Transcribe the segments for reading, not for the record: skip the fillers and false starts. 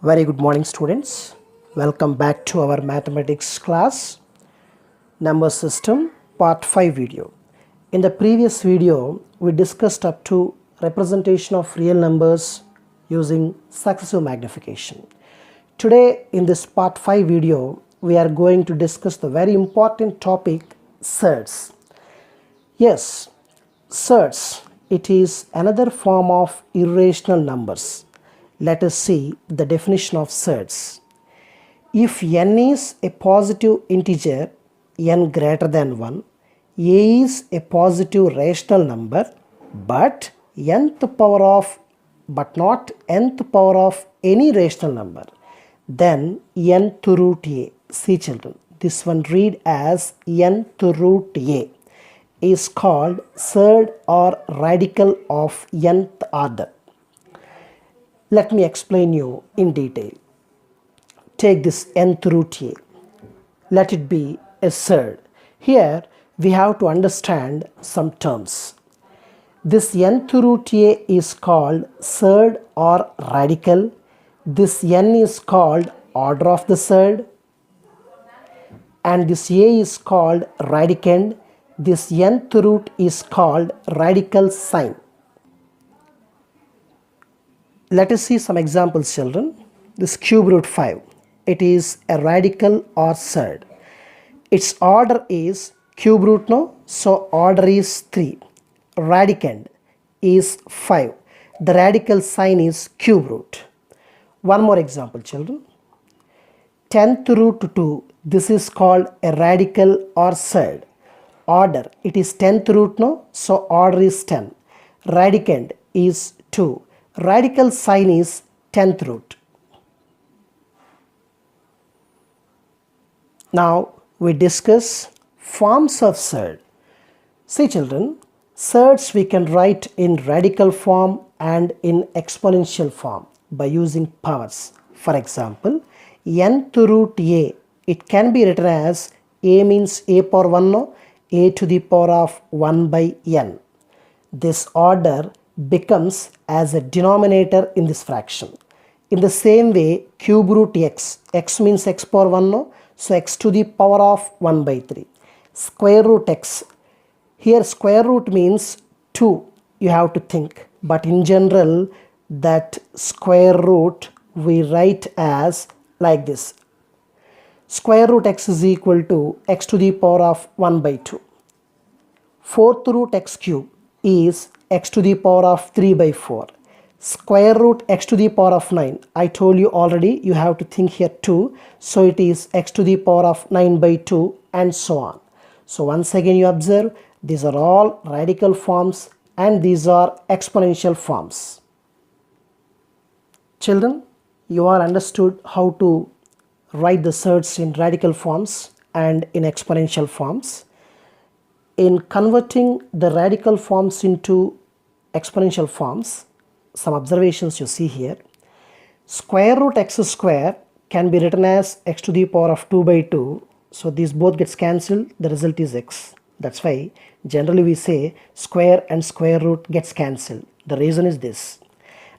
Very good morning, students. Welcome back to our mathematics class, number system, part 5 video. In the previous video, we discussed up to representation of real numbers using successive magnification. Today, in this part 5 video, we are going to discuss the very important topic, surds. Yes, surds. It is another form of irrational numbers. Let us see the definition of surds. If n is a positive integer, n greater than 1, a is a positive rational number, but not nth power of any rational number, then nth root a. See children, this one read as nth root a is called surd or radical of nth order. Let me explain you in detail. Take this nth root a. Let it be a surd. Here we have to understand some terms. This nth root a is called surd or radical. This n is called order of the surd. And this a is called radicand. This nth root is called radical sign. Let us see some examples, children. This cube root 5, it is a radical or surd. Its order is cube root, no? So order is 3. Radicand is 5. The radical sign is cube root. One more example, children. 10th root 2, this is called a radical or surd. Order, it is 10th root, no? So order is 10. Radicand is 2. Radical sign is 10th root. Now we discuss forms of surd. See children, surds we can write in radical form and in exponential form by using powers. For example, nth root a, it can be written as a means a power 1, no? A to the power of 1 by n. This order becomes as a denominator in this fraction. In the same way, cube root x, x means x power 1, no? So x to the power of 1 by 3. Square root x, here square root means 2, you have to think. But in general, that square root we write as like this. Square root x is equal to x to the power of 1 by 2. Fourth root x cube is x to the power of 3 by 4. Square root x to the power of 9. I told you already, you have to think here 2. So it is x to the power of 9 by 2 and so on. So once again you observe, these are all radical forms and these are exponential forms. Children, you are understood how to write the surds in radical forms and in exponential forms. In converting the radical forms into exponential forms, some observations you see here. Square root x square can be written as x to the power of 2 by 2. So these both gets cancelled, the result is x. That's why generally we say square and square root gets cancelled. The reason is this.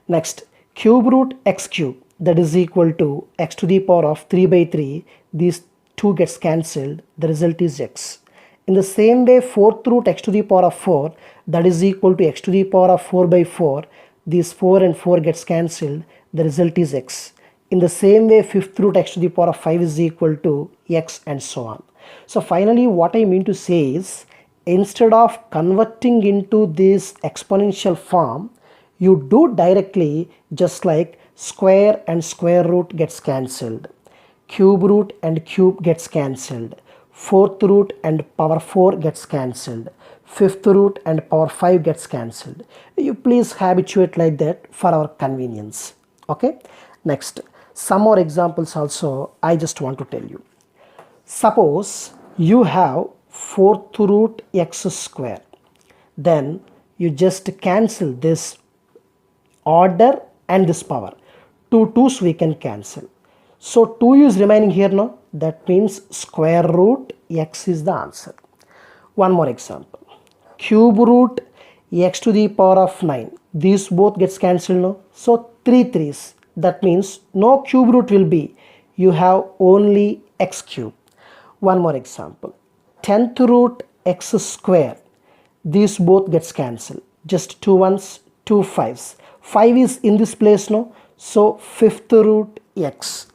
Next, cube root x cube, that is equal to x to the power of 3 by 3. These two gets cancelled, the result is x. In the same way, fourth root x to the power of 4, that is equal to x to the power of 4 by 4. These 4 and 4 gets cancelled, the result is x. In the same way, fifth root x to the power of 5 is equal to x and so on. So finally, what I mean to say is, instead of converting into this exponential form, you do directly just like square and square root gets cancelled. Cube root and cube gets cancelled. Fourth root and power 4 gets cancelled. Fifth root and power 5 gets cancelled. You please habituate like that for our convenience. Okay. Next, some more examples also I just want to tell you. Suppose you have fourth root x square. Then you just cancel this order and this power. Two 2's we can cancel. So 2 is remaining here now. That means square root x is the answer. One more example. Cube root x to the power of 9. These both gets cancelled now. So 3 3's. That means no cube root will be. You have only x cube. One more example. 10th root x square. These both gets cancelled. Just 2 ones, 2 5s. 5 is in this place now. So 5th root x.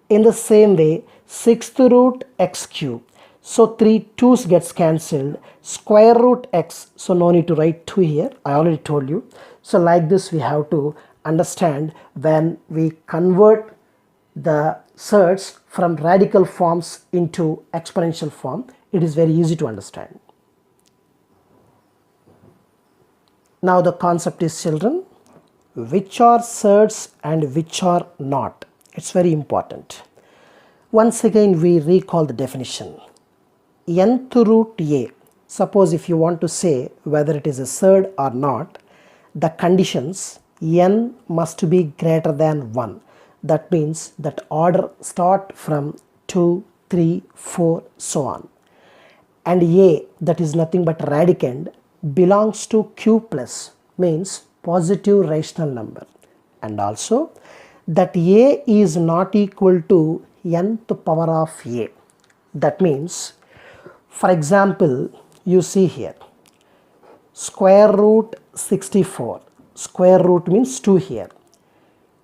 In the same way, 6th root x cube. So 3 2's gets cancelled. Square root x. So no need to write 2 here. I already told you. So like this we have to understand when we convert the surds from radical forms into exponential form. It is very easy to understand. Now the concept is, children, which are surds and which are not. It's very important. Once again we recall the definition. Nth root a. Suppose if you want to say whether it is a surd or not, the conditions n must be greater than 1. That means that order start from 2, 3, 4, so on. And a, that is nothing but radicand, belongs to q plus, means positive rational number. And also that a is not equal to nth power of a. That means, for example, you see here, square root 64. Square root means 2 here.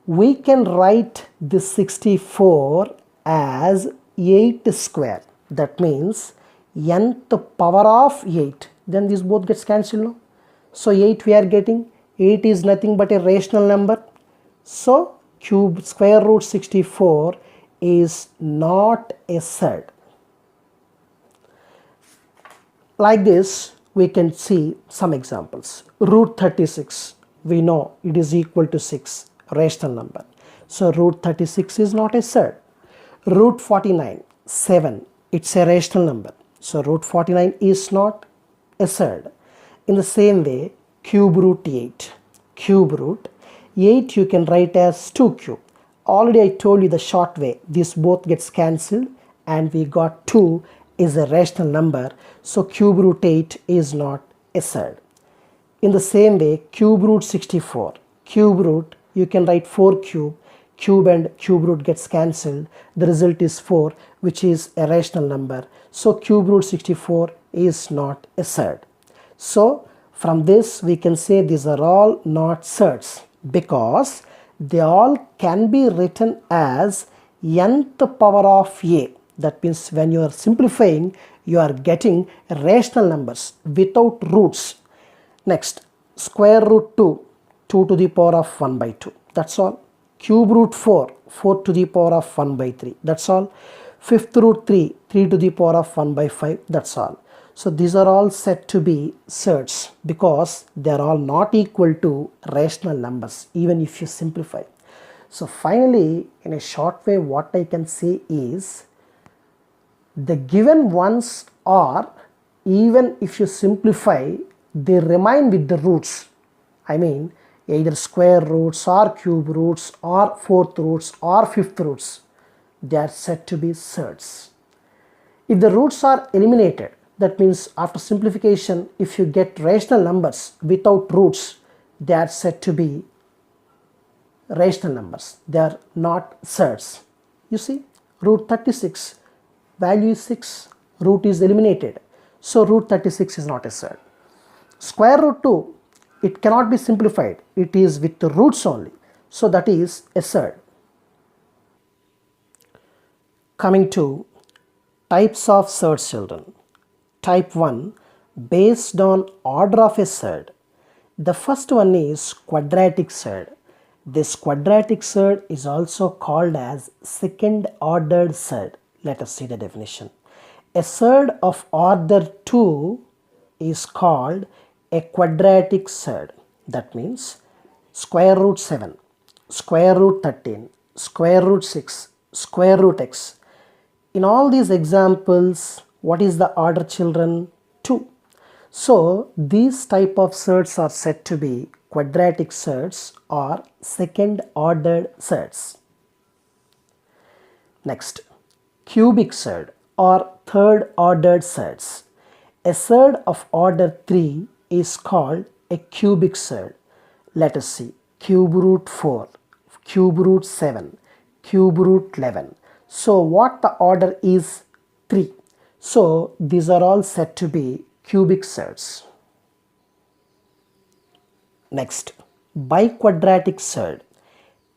We can write this 64 as 8 square. That means nth power of 8. Then this both gets cancelled now. So 8 we are getting. 8 is nothing but a rational number. So cube square root 64 is not a surd. Like this we can see some examples. Root 36, we know it is equal to 6, rational number. So root 36 is not a surd. Root 49, 7, it's a rational number. So root 49 is not a surd. In the same way, cube root 8. Cube root 8 you can write as 2 cube. Already I told you the short way. This both gets cancelled and we got 2 is a rational number. So cube root 8 is not a surd. In the same way, cube root 64. Cube root, you can write 4 cube. Cube and cube root gets cancelled. The result is 4, which is a rational number. So cube root 64 is not a surd. So from this we can say these are all not surds because they all can be written as nth power of a. That means when you are simplifying, you are getting rational numbers without roots. Next, square root 2, 2 to the power of 1 by 2. That's all. Cube root 4, 4 to the power of 1 by 3. That's all. Fifth root 3, 3 to the power of 1 by 5. That's all. So these are all said to be surds because they are all not equal to rational numbers even if you simplify. So finally, in a short way, what I can say is the given ones are, even if you simplify, they remain with the roots. I mean either square roots or cube roots or fourth roots or fifth roots. They are said to be surds. If the roots are eliminated, that means after simplification, if you get rational numbers without roots, they are said to be rational numbers. They are not surds. You see, root 36, value is 6, root is eliminated. So root 36 is not a surd. Square root 2, it cannot be simplified. It is with the roots only. So that is a surd. Coming to types of surds, children. Type 1, based on order of a surd. The first one is quadratic surd. This quadratic surd is also called as second ordered surd. Let us see the definition. A surd of order 2 is called a quadratic surd. That means square root 7, square root 13, square root 6, square root x. In all these examples, what is the order, children? 2. So these type of surds are said to be quadratic surds or second ordered surds. Next, cubic surd or third ordered surds. A surd of order 3 is called a cubic surd. Let us see. Cube root 4. cube root 7, cube root 11. So what the order is 3. So these are all said to be cubic surds. Next, biquadratic surd.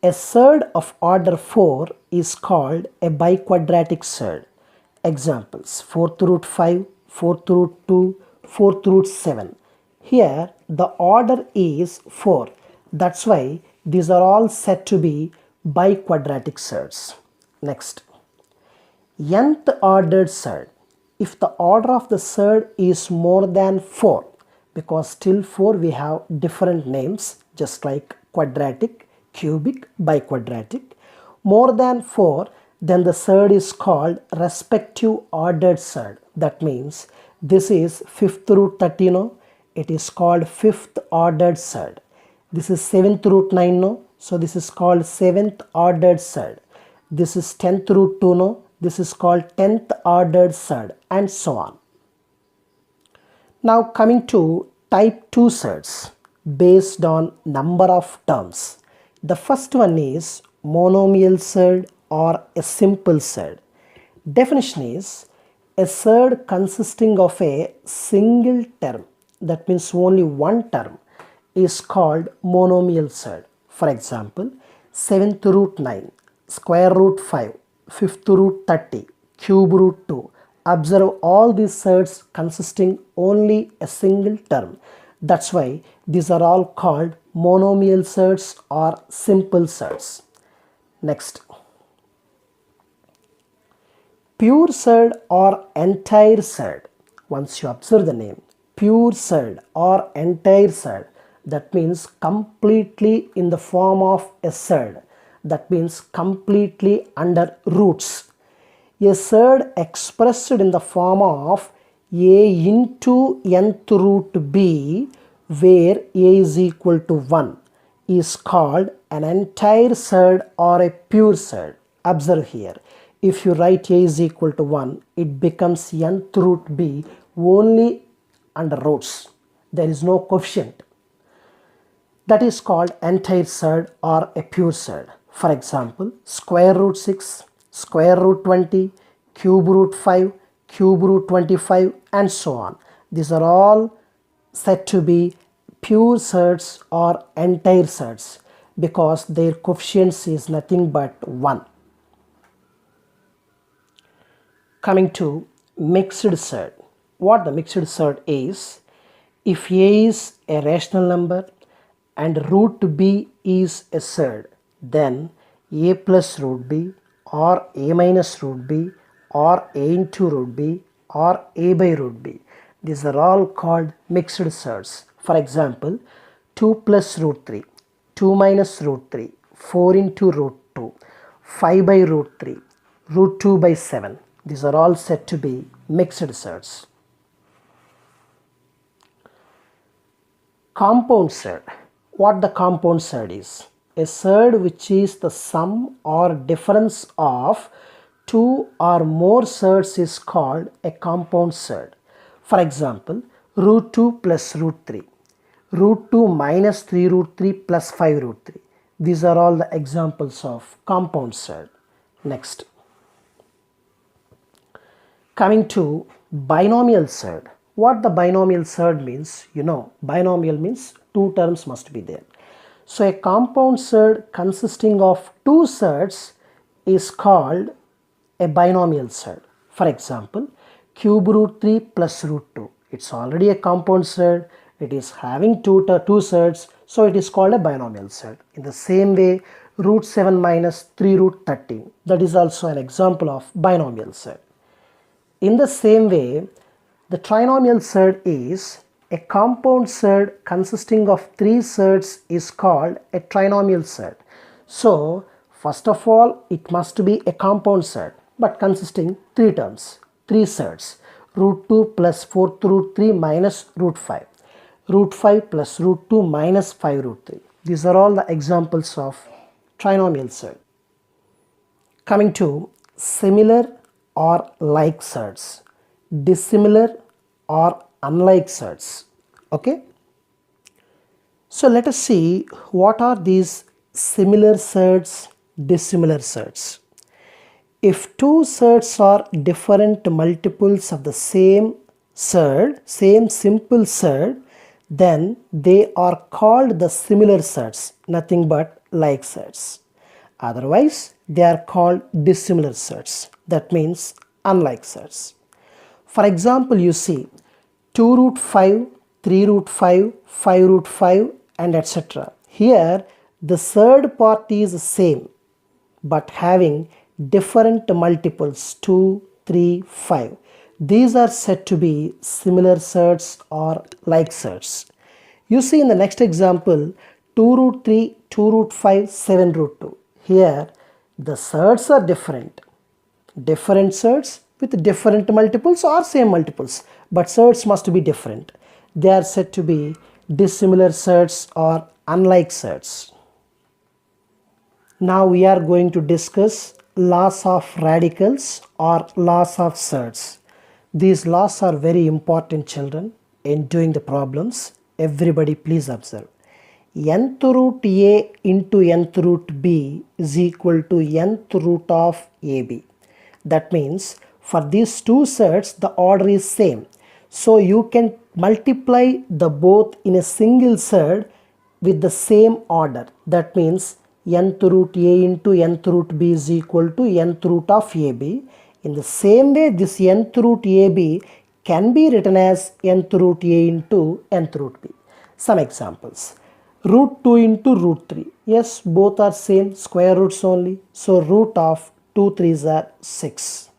A surd of order 4 is called a biquadratic surd. Examples: 4th root 5, 4th root 2, 4th root 7. Here the order is 4. That's why these are all said to be biquadratic surds. Next, nth ordered surd. If the order of the surd is more than 4, because till 4 we have different names just like quadratic, cubic, biquadratic. More than 4, then the surd is called respective ordered surd. That means this is 5th root 30, no? It is called 5th ordered surd. This is 7th root 9, no? So this is called 7th ordered surd. This is 10th root 2, no? This is called 10th ordered surd, and so on. Now coming to type 2 surds based on number of terms. The first one is monomial surd or a simple surd. Definition is a surd consisting of a single term, that means only one term, is called monomial surd. For example, 7th root 9, square root 5, 5th root 30, cube root 2. Observe all these surds consisting only a single term. That's why these are all called monomial surds or simple surds. Next, pure surd or entire surd. Once you observe the name, pure surd or entire surd, that means completely in the form of a surd. That means completely under roots. A surd expressed in the form of a into nth root b, where a is equal to 1, is called an entire surd or a pure surd. Observe here, if you write a is equal to 1, it becomes nth root b only under roots. There is no coefficient. That is called entire surd or a pure surd. For example, square root 6, square root 20, cube root 5, cube root 25, and so on. These are all said to be pure surds or entire surds because their coefficients is nothing but 1. Coming to mixed surd. What the mixed surd is: if a is a rational number and root b is a surd, then a plus root b or a minus root b or a into root b or a by root b. These are all called mixed surds. For example, 2 plus root 3, 2 minus root 3, 4 into root 2, 5 by root 3, root 2 by 7. These are all said to be mixed surds. Compound surd. What the compound surd is? A surd which is the sum or difference of two or more surds is called a compound surd. For example, root 2 plus root 3, root 2 minus 3 root 3 plus 5 root 3. These are all the examples of compound surd. Next, coming to binomial surd. What the binomial surd means? You know, binomial means two terms must be there. So a compound surd consisting of two surds is called a binomial surd. For example, cube root 3 plus root 2. It's already a compound surd. It is having two surds, so it is called a binomial surd. In the same way, root 7 minus 3 root 13. That is also an example of binomial surd. In the same way, the trinomial surd is a compound surd consisting of three surds is called a trinomial surd. So, first of all, it must be a compound surd, but consisting three terms, three surds. Root 2 plus 4th root 3 minus root 5. Root 5 plus root 2 minus 5 root 3. These are all the examples of trinomial surd. Coming to similar or like surds, dissimilar or unlike surds. Okay, so let us see what are these similar surds, dissimilar surds. If two surds are different multiples of the same surd, same simple surd, then they are called the similar surds, nothing but like surds. Otherwise, they are called dissimilar surds, that means unlike surds. For example, you see 2 root 5, 3 root 5, 5 root 5 and etc. Here the third part is same but having different multiples 2, 3, 5. These are said to be similar surds or like surds. You see in the next example 2 root 3, 2 root 5, 7 root 2. Here the surds are different. Different surds with different multiples or same multiples, but surds must be different. They are said to be dissimilar surds or unlike surds. Now we are going to discuss laws of radicals or laws of surds. These laws are very important, children, in doing the problems. Everybody please observe. Nth root A into nth root B is equal to nth root of AB. That means for these two surds the order is same. So you can multiply the both in a single surd with the same order. That means nth root A into nth root B is equal to nth root of AB. In the same way, this nth root AB can be written as nth root A into nth root B. Some examples. Root 2 into root 3. Yes, both are same, square roots only. So root of 2 3s are 6.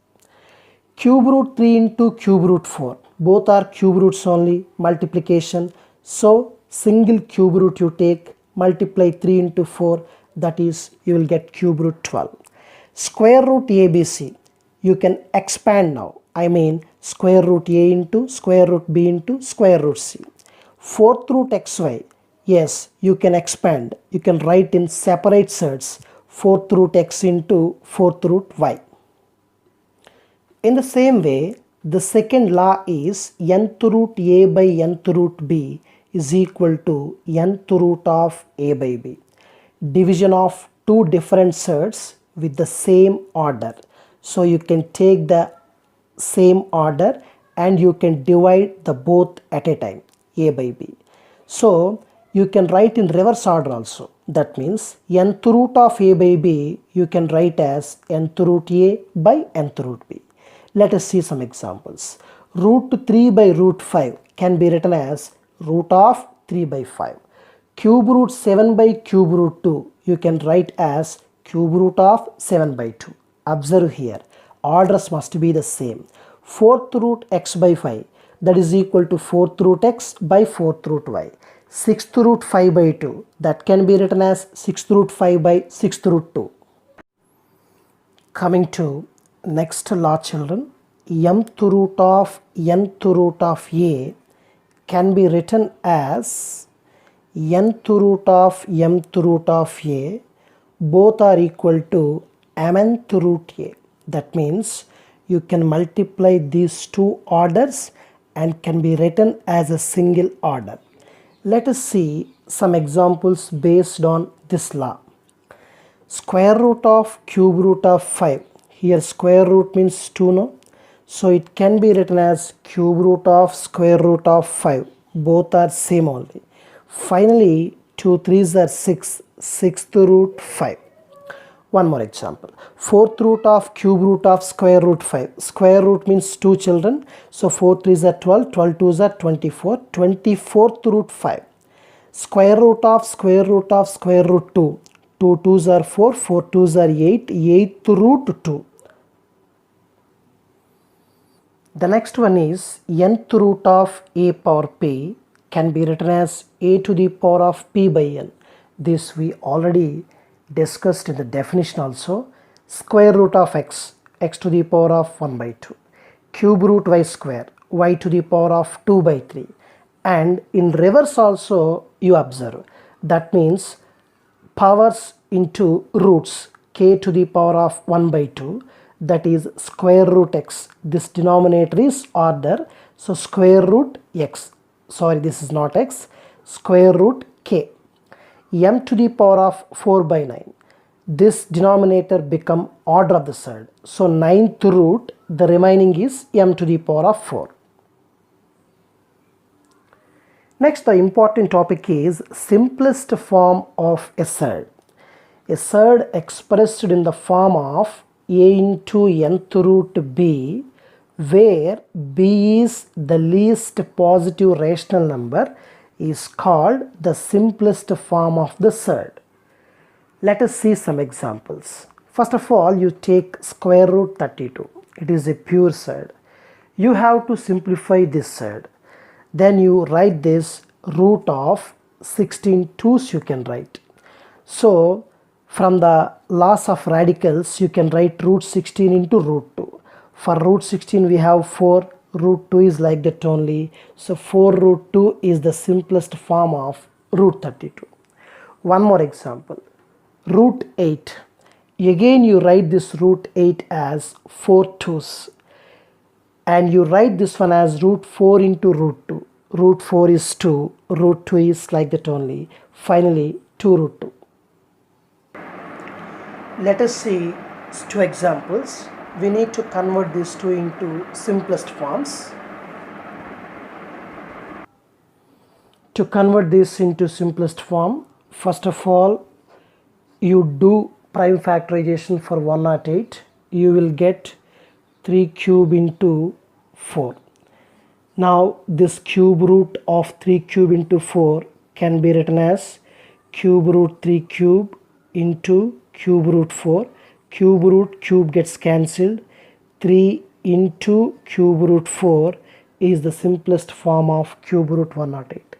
Cube root 3 into cube root 4. Both are cube roots only, multiplication. So single cube root you take, multiply 3 into 4. That is, you will get cube root 12. Square root ABC, you can expand now. I mean square root A into square root B into square root C. Fourth root XY, yes, you can expand. You can write in separate surds. Fourth root X into fourth root Y. In the same way, the second law is nth root A by nth root B is equal to nth root of A by B. Division of two different surds with the same order. So you can take the same order and you can divide the both at a time, A by B. So you can write in reverse order also. That means nth root of A by B you can write as nth root A by nth root B. Let us see some examples. Root 3 by root 5 can be written as root of 3 by 5. Cube root 7 by cube root 2 you can write as cube root of 7 by 2. Observe here, orders must be the same. Fourth root x by 5, that is equal to fourth root x by fourth root y. Sixth root 5 by 2, that can be written as sixth root 5 by sixth root 2. Coming to next law, children, mth root of A can be written as nth root of A, both are equal to mnth root A. That means you can multiply these two orders and can be written as a single order. Let us see some examples based on this law. Square root of cube root of 5. Here square root means 2, no? So it can be written as cube root of square root of 5. Both are same only. Finally, 2 3s are 6, sixth root 5. One more example. Fourth root of cube root of square root 5. Square root means 2, children. So 4 3s are 12, 12 2s are 24, 24th root 5. Square root of square root of square root 2. 2 2s are 4, 4 2s are 8, 8th root 2. The next one is nth root of A power P can be written as A to the power of P by N. This we already discussed in the definition also. Square root of x, x to the power of 1 by 2. Cube root y square, y to the power of 2 by 3. And in reverse also you observe. That means powers into roots, k to the power of 1 by 2. That is square root x. This denominator is order. So square root x. Sorry, this is not x. Square root k. m to the power of 4 by 9. This denominator become order of the surd. So ninth root, the remaining is m to the power of 4. Next, the important topic is simplest form of a surd. A surd expressed in the form of a into nth root b, where b is the least positive rational number, is called the simplest form of the surd. Let us see some examples. First of all, you take square root 32. It is a pure surd. You have to simplify this surd. Then you write this root of 16 twos you can write. So from the laws of radicals, you can write root 16 into root 2. For root 16 we have 4, root 2 is like that only. So 4 root 2 is the simplest form of root 32. One more example. Root 8. Again you write this root 8 as 4 twos. And you write this one as root 4 into root 2. Root 4 is 2, root 2 is like that only. Finally 2 root 2. Let us see two examples. We need to convert these two into simplest forms. To convert this into simplest form, first of all, you do prime factorization for 108. You will get 3 cube into 4. Now this cube root of 3 cube into 4 can be written as cube root 3 cube into cube root 4. Cube gets cancelled. 3 into cube root 4 is the simplest form of cube root 108.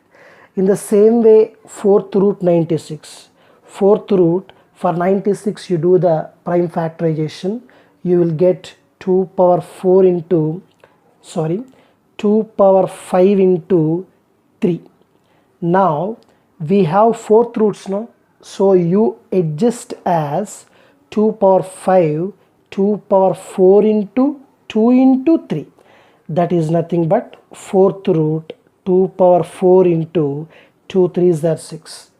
In the same way, 4th root 96. 4th root for 96 you do the prime factorization. You will get 2 power 4 into 2 power 5 into 3. Now we have 4th roots now, so you adjust as 2 power 5, 2 power 4 into 2 into 3. That is nothing but 4th root 2 power 4 into 2 3s are 6.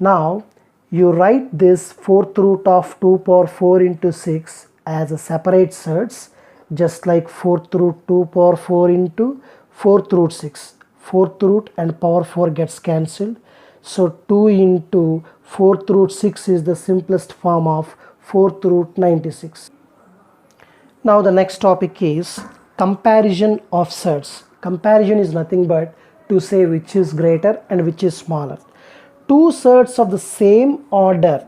Now you write this 4th root of 2 power 4 into 6 as a separate surds, just like 4th root 2 power 4 into 4th root 6. 4th root and power 4 gets cancelled. So 2 into 4th root 6 is the simplest form of 4th root 96. Now the next topic is comparison of surds. Comparison is nothing but to say which is greater and which is smaller. Two surds of the same order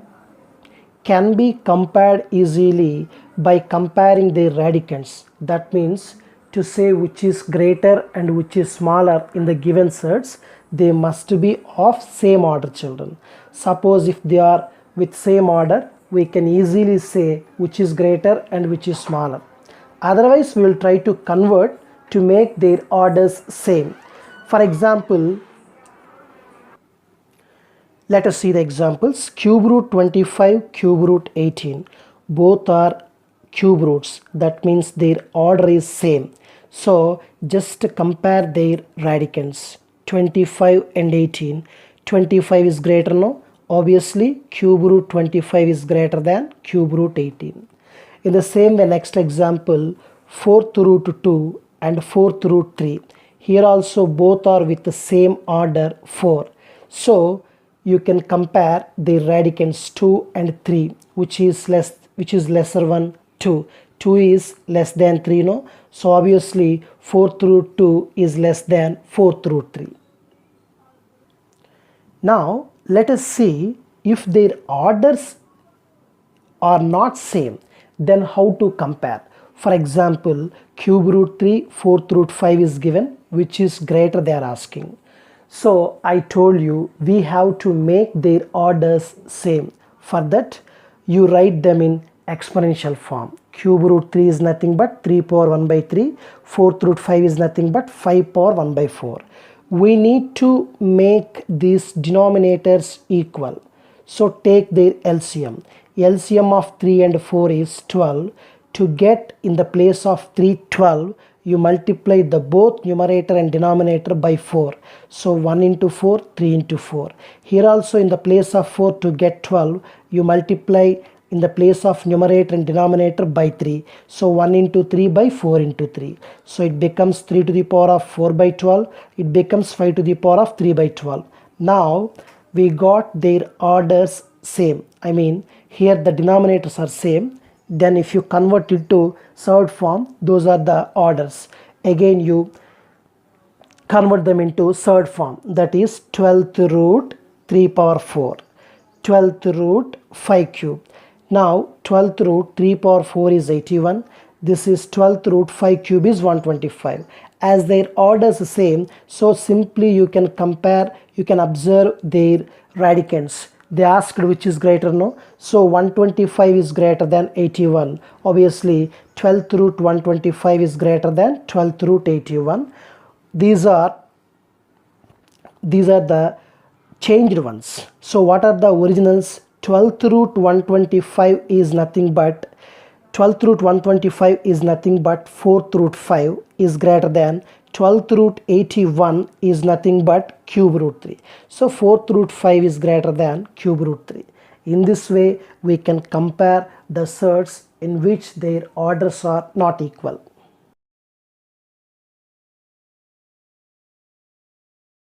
can be compared easily by comparing their radicands. That means to say which is greater and which is smaller in the given surds, they must be of same order, children. Suppose if they are with same order, we can easily say which is greater and which is smaller. Otherwise we will try to convert to make their orders same. For example, let us see the examples. Cube root 25, cube root 18. Both are cube roots. That means their order is same. So just compare their radicands. 25 and 18. 25 is greater now. Obviously cube root 25 is greater than cube root 18. In the same way, next example, 4th root 2 and 4th root 3. Here also both are with the same order 4. So you can compare the radicands 2 and 3, which is lesser one 2. 2 is less than 3, no? So obviously 4th root 2 is less than 4th root 3. Now let us see if their orders are not same, then how to compare. For example, cube root 3, 4th root 5 is given, which is greater they are asking. So I told you we have to make their orders same. For that you write them in exponential form. Cube root 3 is nothing but 3 power 1 by 3. 4th root 5 is nothing but 5 power 1 by 4. We need to make these denominators equal. So take their LCM. LCM of 3 and 4 is 12. To get in the place of 3 12, you multiply the both numerator and denominator by 4. So 1 into 4, 3 into 4. Here also in the place of 4 to get 12, you multiply in the place of numerator and denominator by 3. So 1 into 3 by 4 into 3. So it becomes 3 to the power of 4 by 12. It becomes 5 to the power of 3 by 12. Now we got their orders same. I mean here the denominators are same. Then if you convert it to surd form, those are the orders. Again you convert them into surd form, that is 12th root 3 power 4, 12th root 5 cube. Now 12th root 3 power 4 is 81. This is 12th root 5 cube is 125. As their orders the same, so simply you can compare, you can observe their radicands. They asked which is greater, no? So 125 is greater than 81. Obviously 12th root 125 is greater than 12th root 81. These are the changed ones. So what are the originals? 12th root 125 is nothing but 12th root 125 is nothing but 4th root 5 is greater than 12th root 81 is nothing but cube root 3. So 4th root 5 is greater than cube root 3. In this way we can compare the surds in which their orders are not equal.